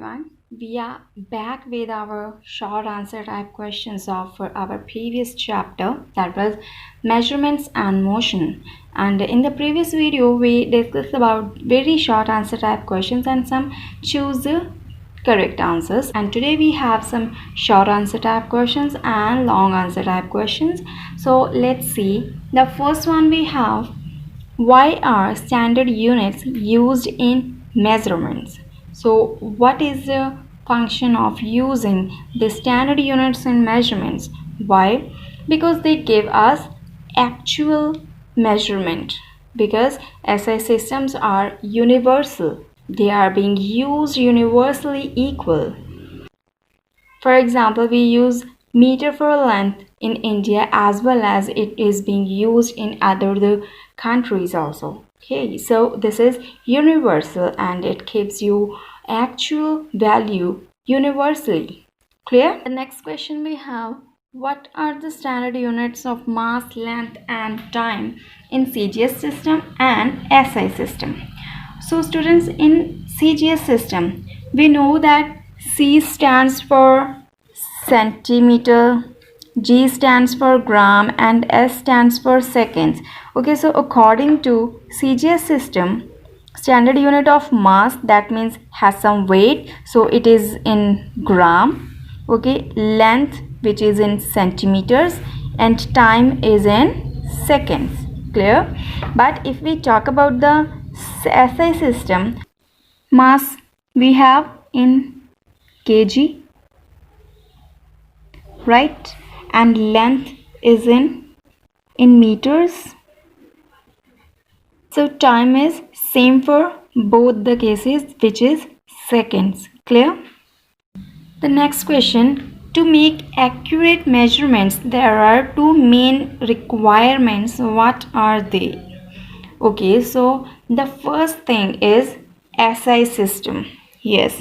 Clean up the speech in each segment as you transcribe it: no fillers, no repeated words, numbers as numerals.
everyone. We are back with our short answer type questions of our previous chapter, that was measurements and motion. And in the previous video we discussed about very short answer type questions and some choose the correct answers. And today we have some short answer type questions and long answer type questions. So let's see. The first one we have: why are standard units used in measurements? So, what is the function of using the standard units in measurements? Why? Because they give us actual measurement. Because SI systems are universal, they are being used universally equal. For example, we use meter for length in India as well as it is being used in other countries also. Okay, so this is universal and it gives you actual value universally. Clear? The next question we have: what are the standard units of mass, length and time in CGS system and SI system? So students, in CGS system we know that C stands for centimeter, G stands for gram and S stands for seconds. Okay, so according to CGS system, standard unit of mass, that means has some weight, so it is in gram. Okay, length, which is in centimeters, and time is in seconds. Clear? But if we talk about the SI system, mass we have in kg, right, and length is in meters. So time is same for both the cases, which is seconds. Clear? The next question: to make accurate measurements there are two main requirements. What are they? Okay, so the first thing is SI system. Yes,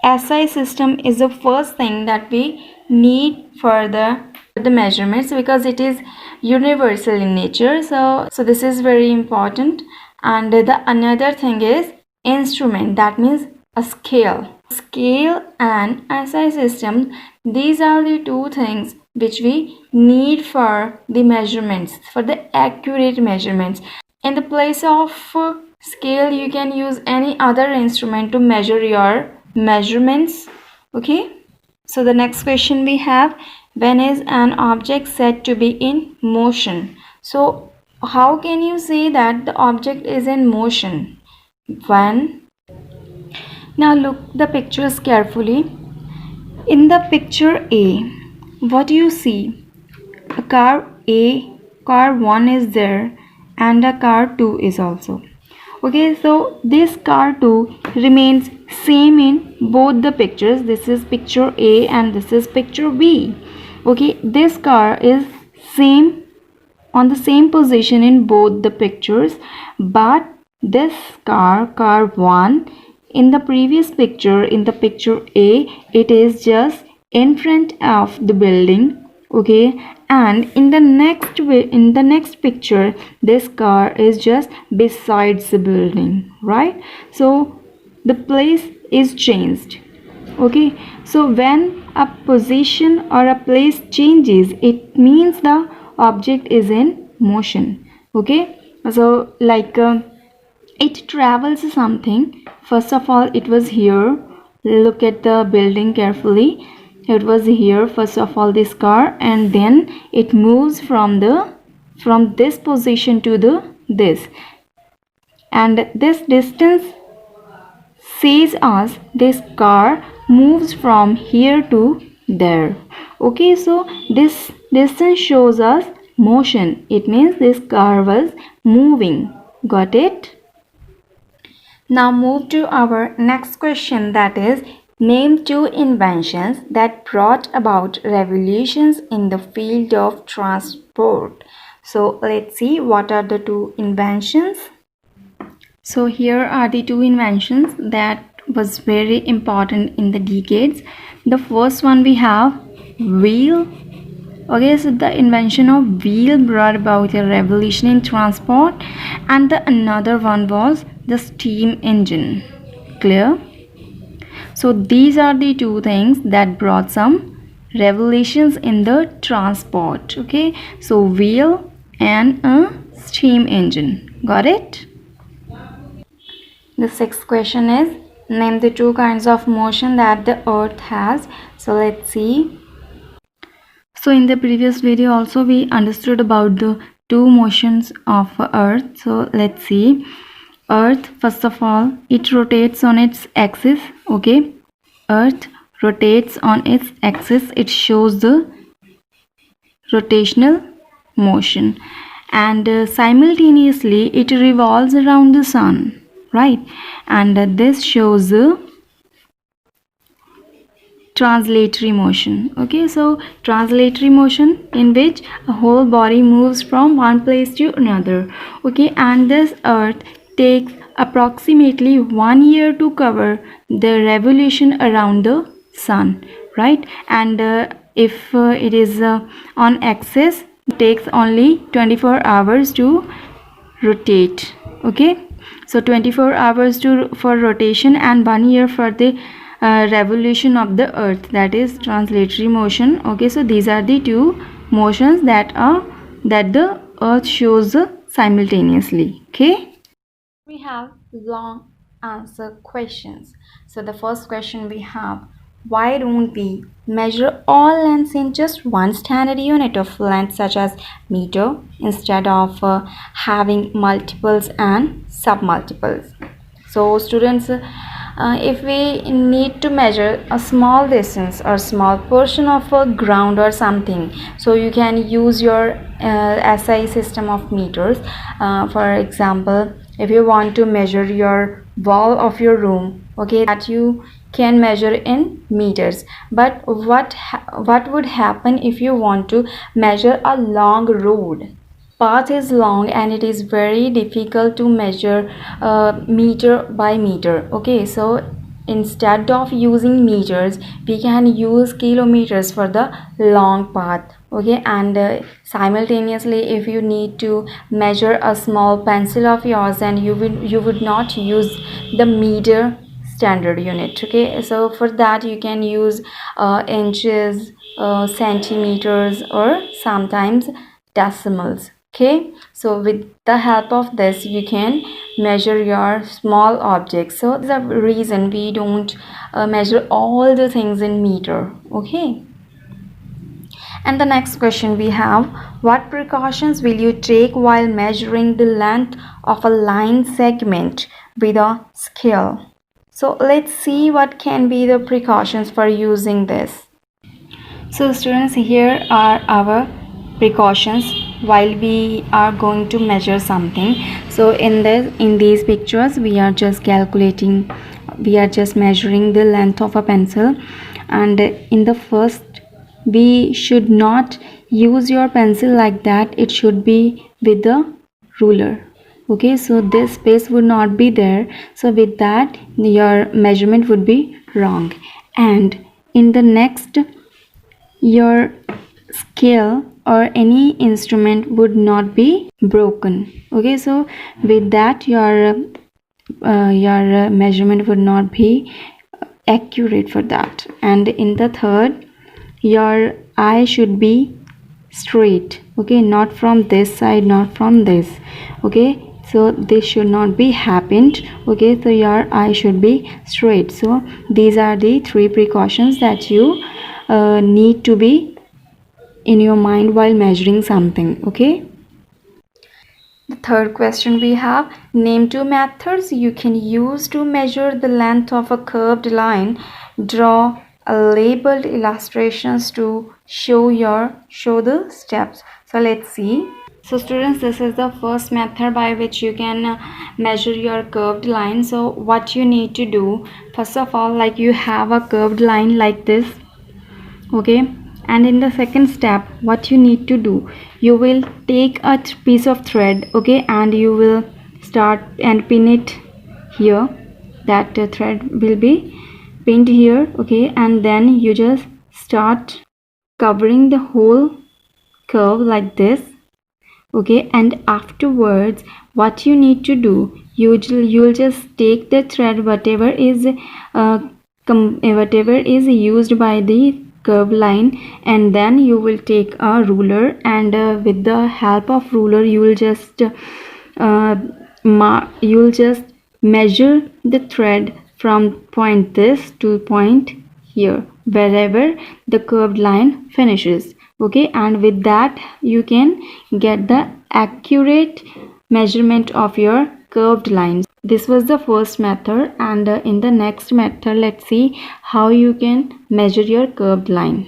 SI system is the first thing that we need for the measurements, because it is universal in nature. So this is very important. And the another thing is instrument, that means a scale and SI system. These are the two things which we need for the measurements, for the accurate measurements. In the place of scale you can use any other instrument to measure your measurements. Okay, so the next question we have: when is an object said to be in motion? So how can you say that the object is in motion? When? Now look the pictures carefully. In the picture A, what do you see? A car A, car 1 is there and a car 2 is also. Okay, so this car 2 remains same in both the pictures. This is picture A and this is picture B. Okay, this car is same on the same position in both the pictures, but this car 1, in the previous picture, in the picture A, it is just in front of the building. Okay, and in the next picture this car is just besides the building, right? So the place is changed. Okay, so when a position or a place changes, it means the object is in motion. Okay, so like it travels something. First of all, it was here. Look at the building carefully. It was here first of all, this car, and then it moves from this position to this, and this distance says us this car moves from here to there. Okay, so this distance shows us motion. It means this car was moving. Got it? Now move to our next question, that is: name two inventions that brought about revolutions in the field of transport. So let's see what are the two inventions. So here are the two inventions that was very important in the decades. The first one we have wheel. Okay, so the invention of wheel brought about a revolution in transport, and the another one was the steam engine. Clear? So these are the two things that brought some revolutions in the transport. Okay, so wheel and a steam engine. Got it? The sixth question is, name the two kinds of motion that the earth has. So let's see. So in the previous video also we understood about the two motions of earth. So let's see. Earth, first of all, it rotates on its axis. Okay, earth rotates on its axis. It shows the rotational motion, and simultaneously it revolves around the sun, right? And this shows the translatory motion. Okay, so translatory motion in which a whole body moves from one place to another. Okay, and this earth takes approximately 1 year to cover the revolution around the sun, right? And if it is on axis, it takes only 24 hours to rotate. Okay, so 24 hours for rotation and 1 year for the revolution of the earth, that is translatory motion. Okay, so these are the two motions that the earth shows simultaneously. Okay, we have long answer questions. So the first question we have, why don't we measure all lengths in just one standard unit of length such as meter instead of having multiples and submultiples? So students, if we need to measure a small distance or small portion of a ground or something, so you can use your SI system of meters. For example, if you want to measure your wall of your room, okay, that you can measure in meters. But what would happen if you want to measure a long road? Path is long and it is very difficult to measure meter by meter. Okay, so instead of using meters, we can use kilometers for the long path. Okay, and simultaneously, if you need to measure a small pencil of yours, then you would not use the meter standard unit. Okay, so for that you can use inches, centimeters, or sometimes decimals. Okay, so with the help of this you can measure your small objects. So there's a reason we don't measure all the things in meter. Okay, and the next question we have, what precautions will you take while measuring the length of a line segment with a scale? So let's see what can be the precautions for using this. So students, here are our precautions while we are going to measure something. So in these pictures we are just calculating, we are just measuring the length of a pencil, and in the first, we should not use your pencil like that. It should be with the ruler. Okay, so this space would not be there, so with that your measurement would be wrong. And in the next, your scale or any instrument would not be broken. Okay, so with that your measurement would not be accurate for that. And in the third, your eye should be straight. Okay, not from this side, not from this. Okay, so this should not be happened. Okay, so your eye should be straight. So these are the 3 precautions that you need to be in your mind while measuring something. Okay, the third question we have, name 2 methods you can use to measure the length of a curved line. Draw a labeled illustrations to show the steps. So let's see. So students, this is the first method by which you can measure your curved line. So what you need to do, first of all, like you have a curved line like this. Okay, and in the second step, what you need to do, you will take a piece of thread. Okay, and you will start and pin it here. That thread will be pinned here. Okay, and then you just start covering the whole curve like this. Okay, and afterwards what you need to do, you'll just take the thread, whatever is whatever is used by the curved line, and then you will take a ruler, and with the help of ruler you will just measure the thread from point this to point here, wherever the curved line finishes. Okay, and with that you can get the accurate measurement of your curved lines. This was the first method, and in the next method let's see how you can measure your curved line.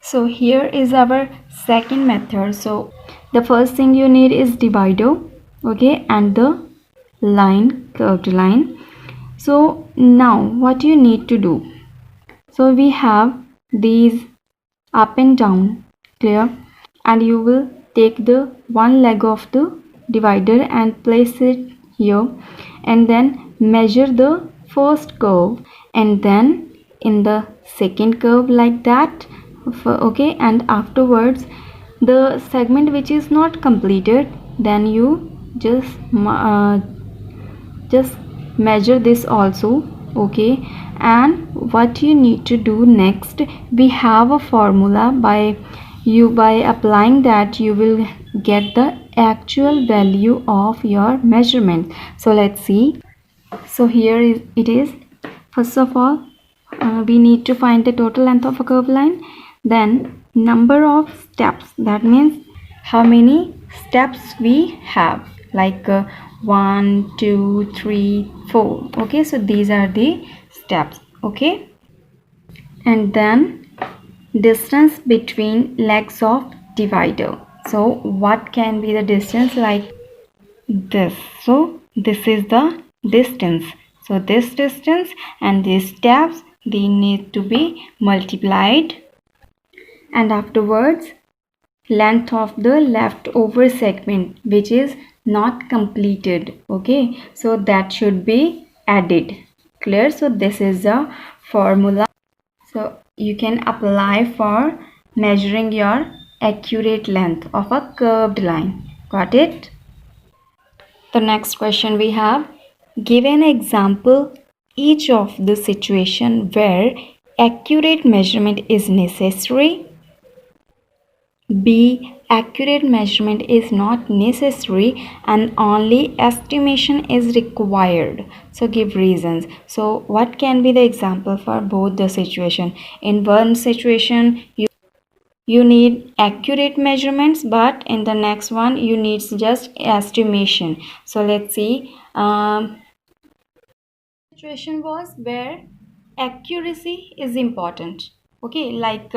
So here is our second method. So the first thing you need is divider, okay, and the line, curved line. So now what you need to do, so we have these up and down, clear, and you will take the one leg of the divider and place it here, and then measure the first curve, and then in the second curve, like that. Okay, and afterwards the segment which is not completed, then you just measure this also. Okay, and what you need to do next, we have a formula, by applying that you will get the actual value of your measurement. So let's see. So here it is. First of all, we need to find the total length of a curved line, then number of steps, that means how many steps we have, like 1 2 3 4. Okay, so these are the steps. Okay, and then distance between legs of divider. So what can be the distance, like this? So this is the distance. So this distance and these steps, they need to be multiplied, and afterwards length of the leftover segment which is not completed. Okay, so that should be added. Clear? So this is the formula, so you can apply for measuring your accurate length of a curved line. Got it? The next question we have, give an example each of the situation where accurate measurement is necessary. B, accurate measurement is not necessary and only estimation is required. So give reasons. So what can be the example for both the situation? In one situation you need accurate measurements, but in the next one you need just estimation. So let's see. Situation was where accuracy is important. Okay, like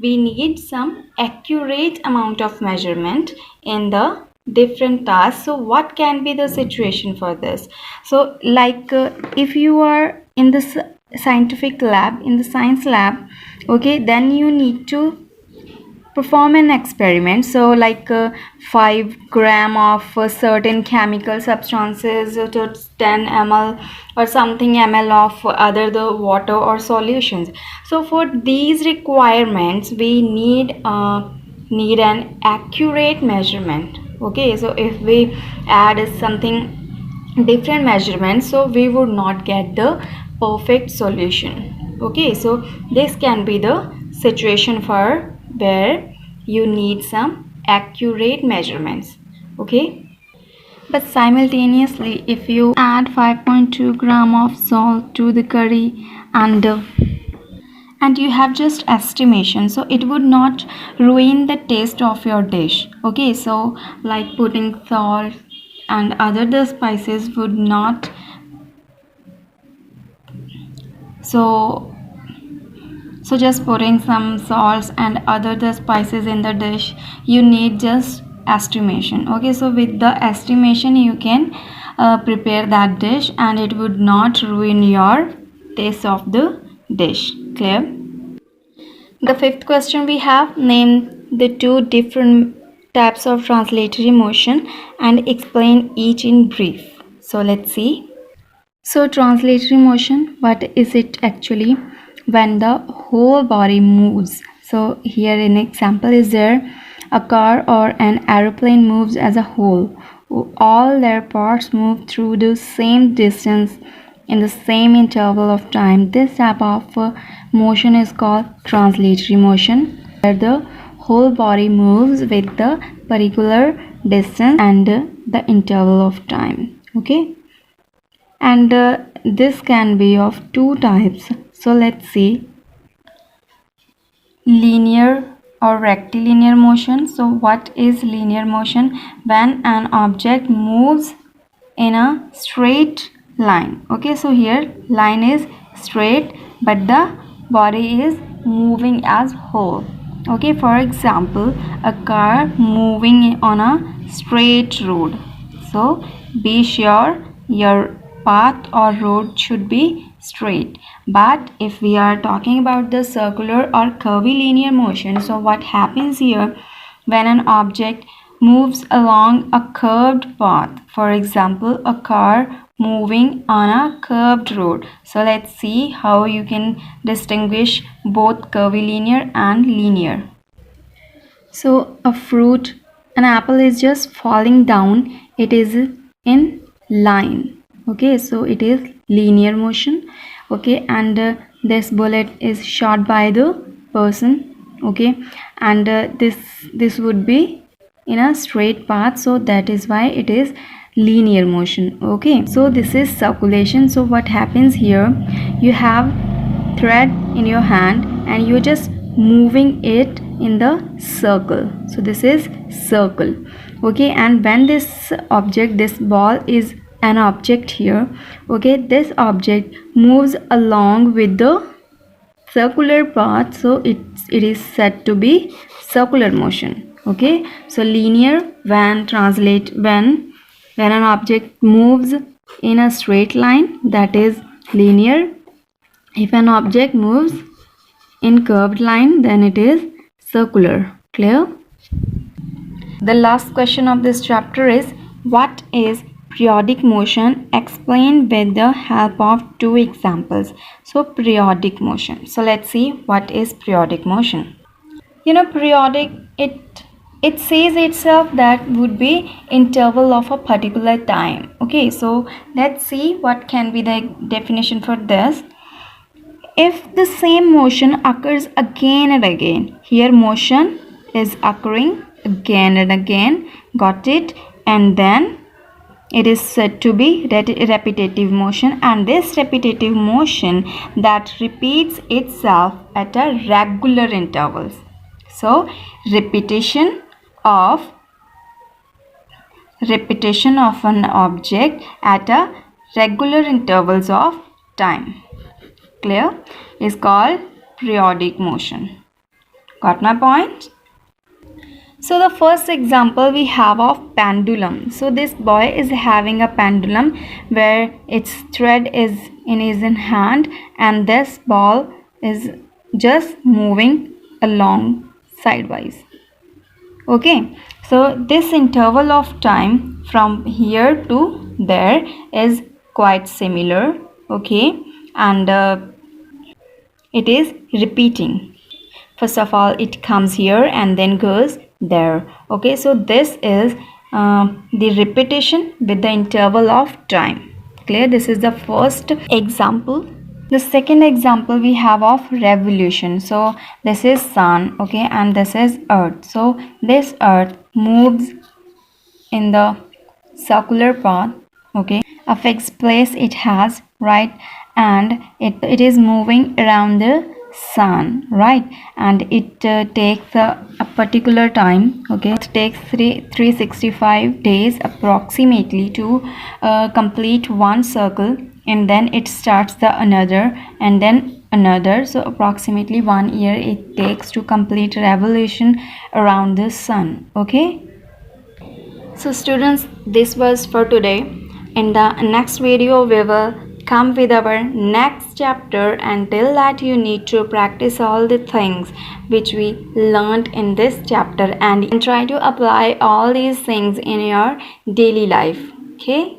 we need some accurate amount of measurement in the different tasks. So what can be the situation for this? So like if you are in the scientific lab, in the science lab, okay, then you need to perform an experiment. So like 5 gram of certain chemical substances to 10 ml or something ml of other the water or solutions. So for these requirements we need an accurate measurement. Okay, so if we add something different measurements, so we would not get the perfect solution. Okay, so this can be the situation for where you need some accurate measurements. Okay, but simultaneously if you add 5.2 gram of salt to the curry and you have just estimation, so it would not ruin the taste of your dish. Okay, so like putting salt and other the spices would not, so just putting some salts and other the spices in the dish, you need just estimation. Okay, so with the estimation you can prepare that dish and it would not ruin your taste of the dish. Clear? The fifth question we have, name the 2 different types of translatory motion and explain each in brief. So let's see. So translatory motion, what is it actually? When the whole body moves. So here an example is there, a car or an aeroplane moves as a whole. All their parts move through the same distance in the same interval of time. This type of motion is called translatory motion, where the whole body moves with the particular distance and the interval of time. Okay, and this can be of two types. So let's see, linear or rectilinear motion. So what is linear motion? When an object moves in a straight line. Okay, so here line is straight but the body is moving as whole. Okay, for example, a car moving on a straight road. So be sure your path or road should be straight. But if we are talking about the circular or curvilinear motion, so what happens here when an object moves along a curved path? For example, a car moving on a curved road. So let's see how you can distinguish both curvilinear and linear. So a fruit, an apple is just falling down, it is in line. Okay, so it is linear motion. Okay, and this bullet is shot by the person. Okay, and this would be in a straight path, so that is why it is linear motion. Okay, so this is circulation. So what happens here, you have thread in your hand and you're just moving it in the circle. So this is circle. Okay, and when this object, this ball is an object here. Okay, this object moves along with the circular path, so it is said to be circular motion. Okay, so linear when an object moves in a straight line, that is linear. If an object moves in curved line, then it is circular. Clear? The last question of this chapter is, what is periodic motion? Explained with the help of two examples. So periodic motion. So let's see what is periodic motion. Periodic, it says itself that would be interval of a particular time. Okay, so let's see what can be the definition for this. If the same motion occurs again and again, here motion is occurring again and again, got it, and then it is said to be repetitive motion, and this repetitive motion that repeats itself at a regular intervals. So repetition of an object at a regular intervals of time, clear, is called periodic motion. Got my point? So the first example we have of pendulum. So this boy is having a pendulum where its thread is in his hand and this ball is just moving along sidewise. Okay, so this interval of time from here to there is quite similar. Okay, and it is repeating. First of all, it comes here and then goes there. Okay, so this is the repetition with the interval of time. Clear? This is the first example. The second example we have of revolution. So this is sun, okay, and this is earth. So this earth moves in the circular path, okay, a fixed place it has, right, and it is moving around the sun, right, and it takes a particular time. Okay, it takes 365 days approximately to complete one circle, and then it starts the another and then another. So approximately 1 year it takes to complete revolution around the sun. Okay, so students, this was for today. In the next video we will come with our next chapter. Until that, you need to practice all the things which we learned in this chapter and try to apply all these things in your daily life. Okay.